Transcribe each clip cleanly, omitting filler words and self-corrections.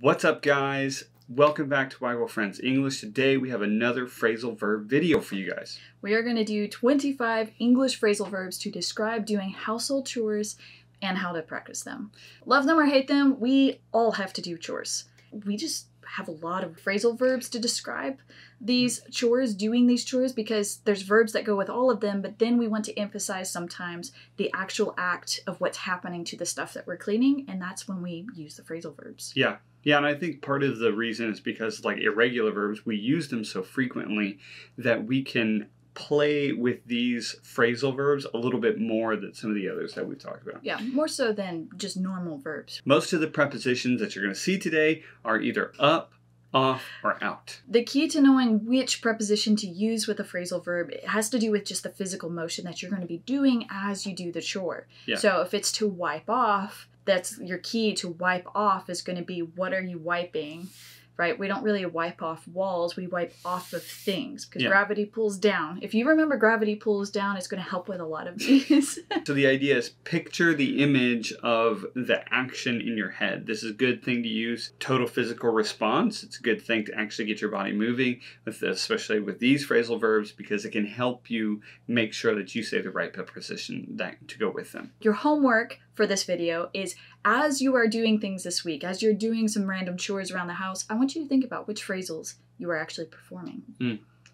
What's up, guys? Welcome back to Bible Friends English. Today we have another phrasal verb video for you guys. We are going to do 25 English phrasal verbs to describe doing household chores and how to practice them. Love them or hate them, we all have to do chores. We just have a lot of phrasal verbs to describe these chores, doing these chores, because there's verbs that go with all of them, but then we want to emphasize sometimes the actual act of what's happening to the stuff that we're cleaning, and that's when we use the phrasal verbs. Yeah, and I think part of the reason is because, like irregular verbs, we use them so frequently that we can play with these phrasal verbs a little bit more than some of the others that we've talked about. Yeah, more so than just normal verbs. Most of the prepositions that you're going to see today are either up, off, or out. The key to knowing which preposition to use with a phrasal verb, it has to do with just the physical motion that you're going to be doing as you do the chore. Yeah. So if it's to wipe off, that's your key to wipe off is going to be, what are you wiping? Right? We don't really wipe off walls, we wipe off of things because gravity pulls down. If you remember gravity pulls down, it's going to help with a lot of these. So the idea is picture the image of the action in your head. This is a good thing to use. Total physical response. It's a good thing to actually get your body moving, especially with these phrasal verbs, because it can help you make sure that you say the right preposition to go with them. Your homework for this video is, as you are doing things this week, as you're doing some random chores around the house, I want you to think about which phrasals you are actually performing.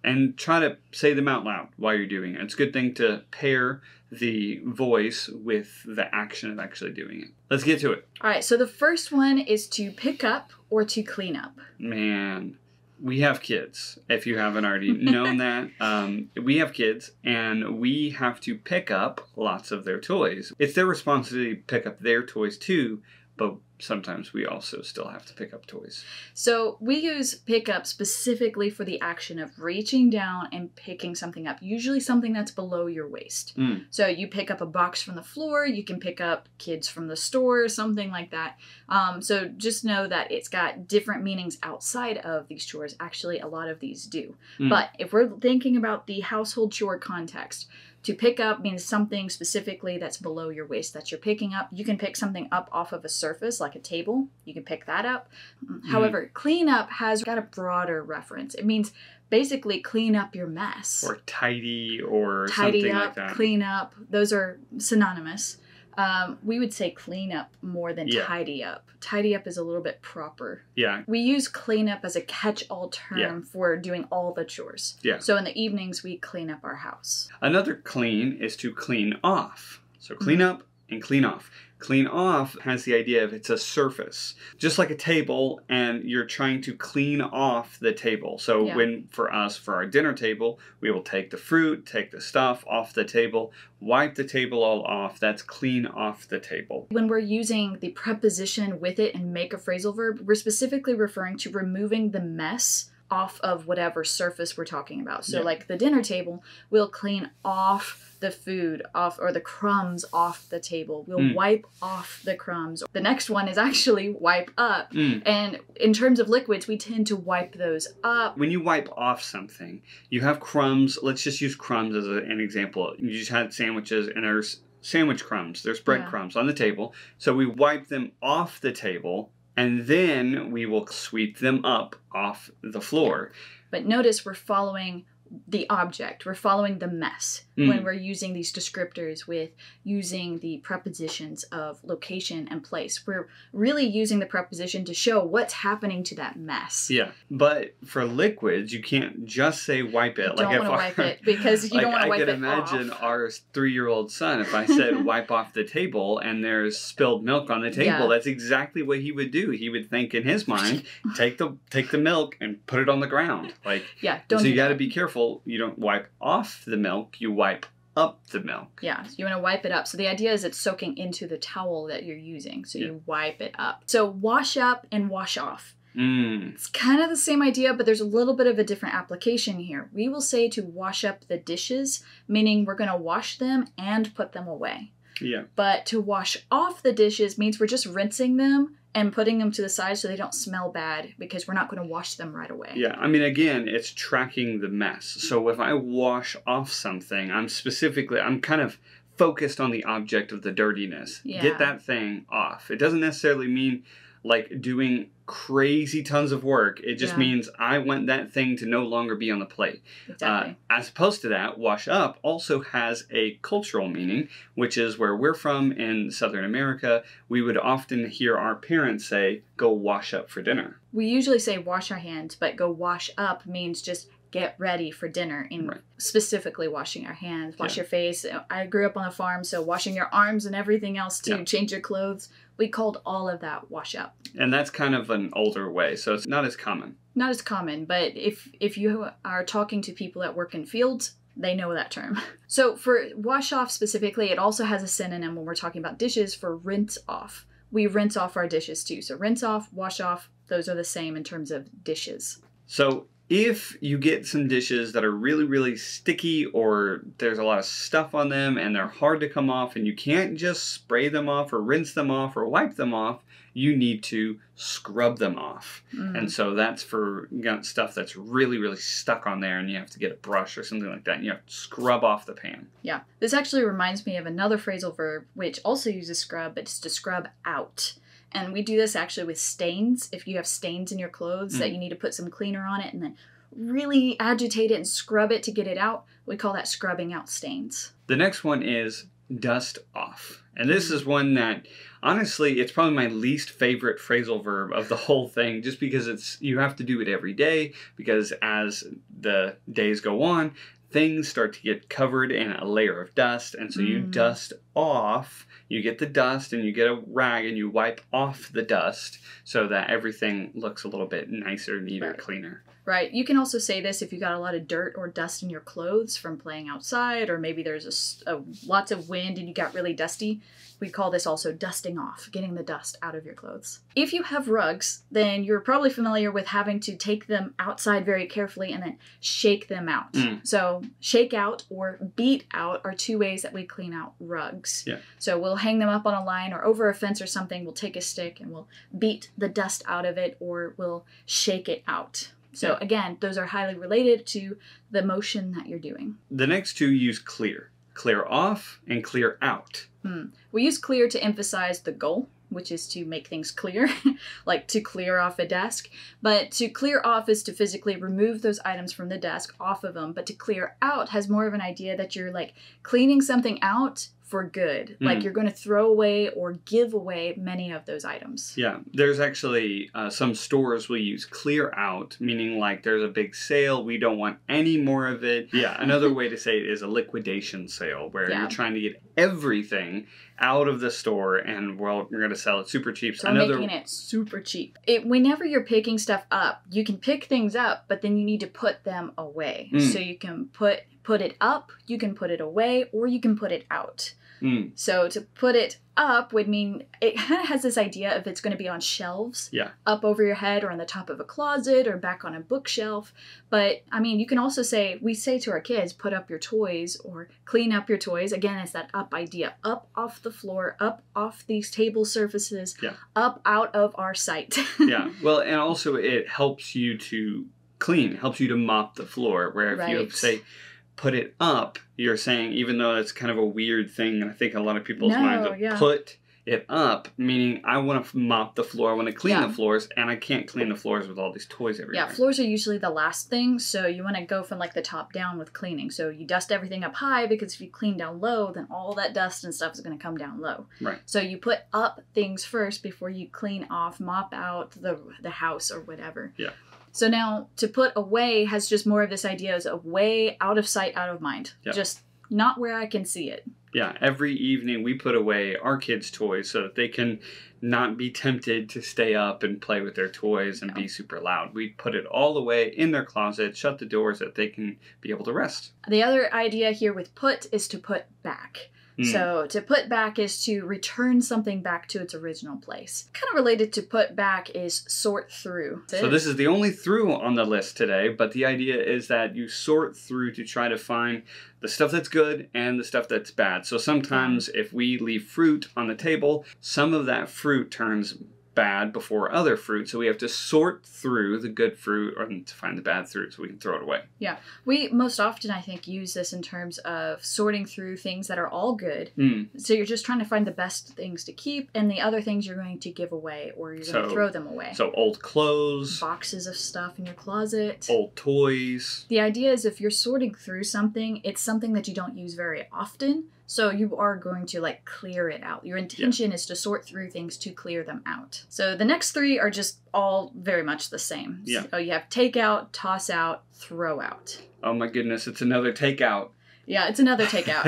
And try to say them out loud while you're doing it. It's a good thing to pair the voice with the action of actually doing it. Let's get to it. All right, so the first one is to pick up or to clean up. Man, we have kids, if you haven't already known that. We have kids, and we have to pick up lots of their toys. It's their responsibility to pick up their toys too, but sometimes we also still have to pick up toys. So we use pick up specifically for the action of reaching down and picking something up, usually something that's below your waist. So you pick up a box from the floor, you can pick up kids from the store, something like that. So just know that it's got different meanings outside of these chores. Actually, a lot of these do. But if we're thinking about the household chore context, to pick up means something specifically that's below your waist that you're picking up. You can pick something up off of a surface like a table. You can pick that up. However, clean up has got a broader reference. It means basically clean up your mess. Or tidy or tidy something up, like that. Clean up. Those are synonymous. We would say clean up more than tidy up. Tidy up is a little bit proper. Yeah. We use clean up as a catch-all term for doing all the chores. Yeah. So in the evenings, we clean up our house. Another clean is to clean off. So clean up and clean off. Clean off has the idea of it's a surface, just like a table, and you're trying to clean off the table. So when, for us, for our dinner table, we will take the fruit, take the stuff off the table, wipe the table all off. That's clean off the table. When we're using the preposition with it and make a phrasal verb, we're specifically referring to removing the mess off of whatever surface we're talking about. So like the dinner table, we'll clean off the food off, or the crumbs off the table. We'll wipe off the crumbs. The next one is actually wipe up. And in terms of liquids, we tend to wipe those up. When you wipe off something, you have crumbs. Let's just use crumbs as an example. You just had sandwiches, and there's sandwich crumbs. There's bread crumbs on the table. So we wipe them off the table, and then we will sweep them up off the floor. But notice we're following the object. We're following the mess when we're using these descriptors with using the prepositions of location and place. We're really using the preposition to show what's happening to that mess. Yeah, but for liquids, you can't just say wipe it. You don't want to wipe it because you don't want to wipe it off. I could imagine our 3-year-old son, if I said wipe off the table and there's spilled milk on the table, that's exactly what he would do. He would think in his mind, take the milk and put it on the ground. So you got to be careful. You don't wipe off the milk, you wipe up the milk. Yeah, so you want to wipe it up. So the idea is it's soaking into the towel that you're using. So you wipe it up. So wash up and wash off. It's kind of the same idea, but there's a little bit of a different application here. We will say to wash up the dishes, meaning we're going to wash them and put them away. Yeah. But to wash off the dishes means we're just rinsing them and putting them to the side so they don't smell bad, because we're not going to wash them right away. Yeah, I mean, again, it's tracking the mess. So if I wash off something, I'm kind of focused on the object of the dirtiness. Yeah. Get that thing off. It doesn't necessarily mean like doing crazy tons of work. It just means I want that thing to no longer be on the plate. Exactly. As opposed to that, wash up also has a cultural meaning, which is where we're from in Southern America. We would often hear our parents say, go wash up for dinner. We usually say wash our hands, but go wash up means just get ready for dinner, in specifically washing our hands, wash your face. I grew up on a farm, so washing your arms and everything else too, change your clothes. We called all of that wash up. And that's kind of an older way, so it's not as common. Not as common, but if you are talking to people that work in fields, they know that term. So for wash off specifically, it also has a synonym when we're talking about dishes for rinse off. We rinse off our dishes too. So rinse off, wash off, those are the same in terms of dishes. So if you get some dishes that are really, really sticky, or there's a lot of stuff on them and they're hard to come off and you can't just spray them off or rinse them off or wipe them off, you need to scrub them off. And so that's for stuff that's really, really stuck on there and you have to get a brush or something like that and you have to scrub off the pan. Yeah. This actually reminds me of another phrasal verb which also uses scrub, but it's to scrub out. And we do this actually with stains. If you have stains in your clothes that you need to put some cleaner on it and then really agitate it and scrub it to get it out, we call that scrubbing out stains. The next one is dust off. And this is one that, honestly, it's probably my least favorite phrasal verb of the whole thing, just because you have to do it every day, because as the days go on, things start to get covered in a layer of dust, and so you dust off. You get the dust and you get a rag and you wipe off the dust so that everything looks a little bit nicer, neater, cleaner. Right. You can also say this if you got a lot of dirt or dust in your clothes from playing outside, or maybe there's lots of wind and you got really dusty. We call this also dusting off, getting the dust out of your clothes. If you have rugs, then you're probably familiar with having to take them outside very carefully and then shake them out. So shake out or beat out are two ways that we clean out rugs. So we'll hang them up on a line or over a fence or something. We'll take a stick and we'll beat the dust out of it, or we'll shake it out. So again, those are highly related to the motion that you're doing. The next two use clear. Clear off and clear out. We use clear to emphasize the goal, which is to make things clear, like to clear off a desk. But to clear off is to physically remove those items from the desk off of them. But to clear out has more of an idea that you're like cleaning something out for good. Like you're going to throw away or give away many of those items. Yeah, there's actually some stores will use clear out, meaning like there's a big sale, we don't want any more of it. Yeah, another way to say it is a liquidation sale, where you're trying to get everything out of the store and, well, we're going to sell it super cheap. So making it super cheap. Whenever you're picking stuff up, you can pick things up, but then you need to put them away. So you can put it up, you can put it away, or you can put it out. So to put it up would mean it kind of has this idea of it's going to be on shelves, up over your head or on the top of a closet or back on a bookshelf. But I mean, you can also say, we say to our kids, put up your toys or clean up your toys. Again, it's that up idea, up off the floor, up off these table surfaces, up out of our sight. Well, and also it helps you to clean, helps you to mop the floor, where if you say, put it up, you're saying, even though it's kind of a weird thing, and I think a lot of people's minds are put it up, meaning I want to mop the floor, I want to clean the floors, and I can't clean the floors with all these toys everywhere. Yeah, floors are usually the last thing, so you want to go from like the top down with cleaning. So you dust everything up high, because if you clean down low, then all that dust and stuff is going to come down low. Right. So you put up things first before you clean off, mop out the house or whatever. Yeah. So now, to put away has just more of this idea of way, out of sight, out of mind. Just not where I can see it. Yeah, every evening we put away our kids' toys so that they can not be tempted to stay up and play with their toys and be super loud. We put it all away in their closet, shut the doors so that they can be able to rest. The other idea here with put is to put back. So to put back is to return something back to its original place. Kind of related to put back is sort through. So this is the only through on the list today, but the idea is that you sort through to try to find the stuff that's good and the stuff that's bad. So sometimes if we leave fruit on the table, some of that fruit turns bad before other fruit. So we have to sort through the good fruit to find the bad fruit so we can throw it away. Yeah. We most often, I think, use this in terms of sorting through things that are all good. So you're just trying to find the best things to keep, and the other things you're going to give away, or you're going to throw them away. So old clothes. Boxes of stuff in your closet. Old toys. The idea is if you're sorting through something, it's something that you don't use very often. So you are going to like clear it out. Your intention is to sort through things to clear them out. So the next three are just all very much the same. Yeah. So you have take out, toss out, throw out. Oh my goodness, it's another take out. Yeah, it's another take out.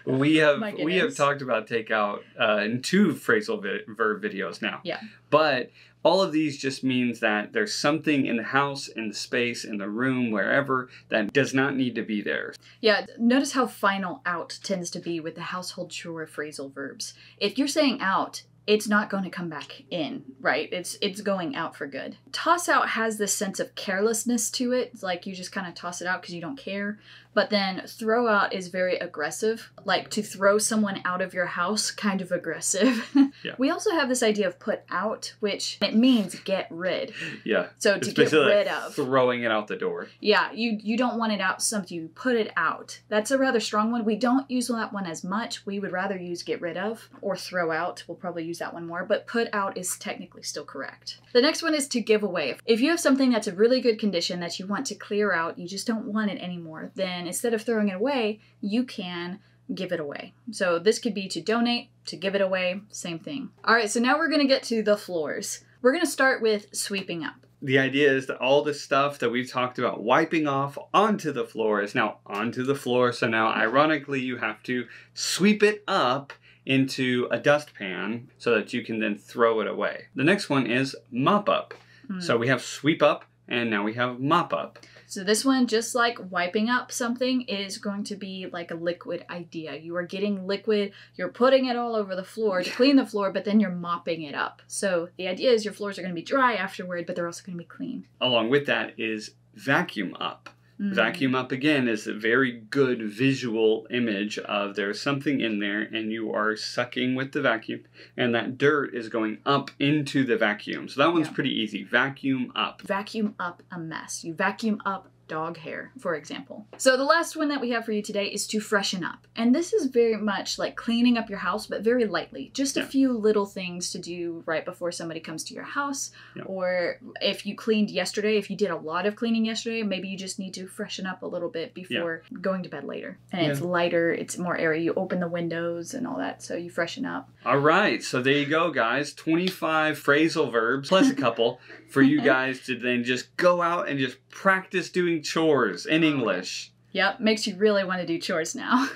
we have talked about take out in 2 phrasal verb videos now. Yeah. But all of these just means that there's something in the house, in the space, in the room, wherever, that does not need to be there. Yeah, notice how final out tends to be with the household chore phrasal verbs. If you're saying out, it's not going to come back in, right? It's going out for good. Toss out has this sense of carelessness to it. It's like you just kind of toss it out because you don't care. But then throw out is very aggressive. Like to throw someone out of your house, kind of aggressive. Yeah. We also have this idea of put out, which it means get rid. Yeah. So to get rid of. Throwing it out the door. Yeah, you don't want it out, something you put it out. That's a rather strong one. We don't use that one as much. We would rather use get rid of or throw out. We'll probably use that one more, but put out is technically still correct. The next one is to give away. If you have something that's a really good condition that you want to clear out, you just don't want it anymore, then instead of throwing it away, you can give it away. So this could be to donate, to give it away, same thing. All right, so now we're going to get to the floors. We're going to start with sweeping up. The idea is that all the stuff that we've talked about wiping off onto the floor is now onto the floor. So now, ironically, you have to sweep it up into a dustpan so that you can then throw it away. The next one is mop up. So we have sweep up, and now we have mop up. So this one, just like wiping up something, is going to be like a liquid idea. You are getting liquid, you're putting it all over the floor to clean the floor, but then you're mopping it up. So the idea is your floors are going to be dry afterward, but they're also going to be clean. Along with that is vacuum up. Vacuum up, again, is a very good visual image of there's something in there and you are sucking with the vacuum and that dirt is going up into the vacuum. So that one's pretty easy. Vacuum up. Vacuum up a mess. You vacuum up dog hair, for example. So the last one that we have for you today is to freshen up. And this is very much like cleaning up your house, but very lightly. Just a few little things to do right before somebody comes to your house. Or if you cleaned yesterday, if you did a lot of cleaning yesterday, maybe you just need to freshen up a little bit before going to bed later. And it's lighter, it's more airy. You open the windows and all that, so you freshen up. All right, so there you go, guys. 25 phrasal verbs, plus a couple, for you guys to then just go out and just practice doing chores in English. Yep, makes you really want to do chores now.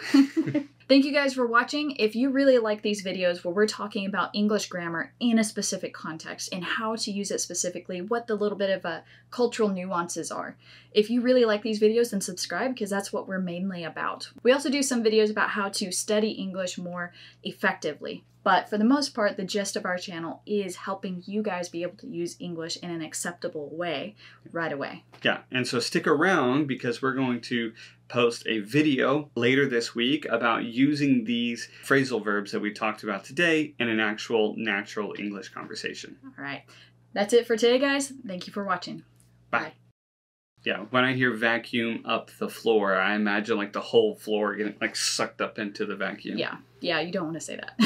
Thank you guys for watching. If you really like these videos where we're talking about English grammar in a specific context and how to use it specifically, what the little bit of cultural nuances are. If you really like these videos, then subscribe because that's what we're mainly about. We also do some videos about how to study English more effectively. But for the most part, the gist of our channel is helping you guys be able to use English in an acceptable way right away. Yeah, and so stick around because we're going to post a video later this week about using these phrasal verbs that we talked about today in an actual natural English conversation. All right. That's it for today, guys. Thank you for watching. Bye. Yeah, when I hear vacuum up the floor, I imagine like the whole floor getting like sucked up into the vacuum. Yeah, you don't want to say that.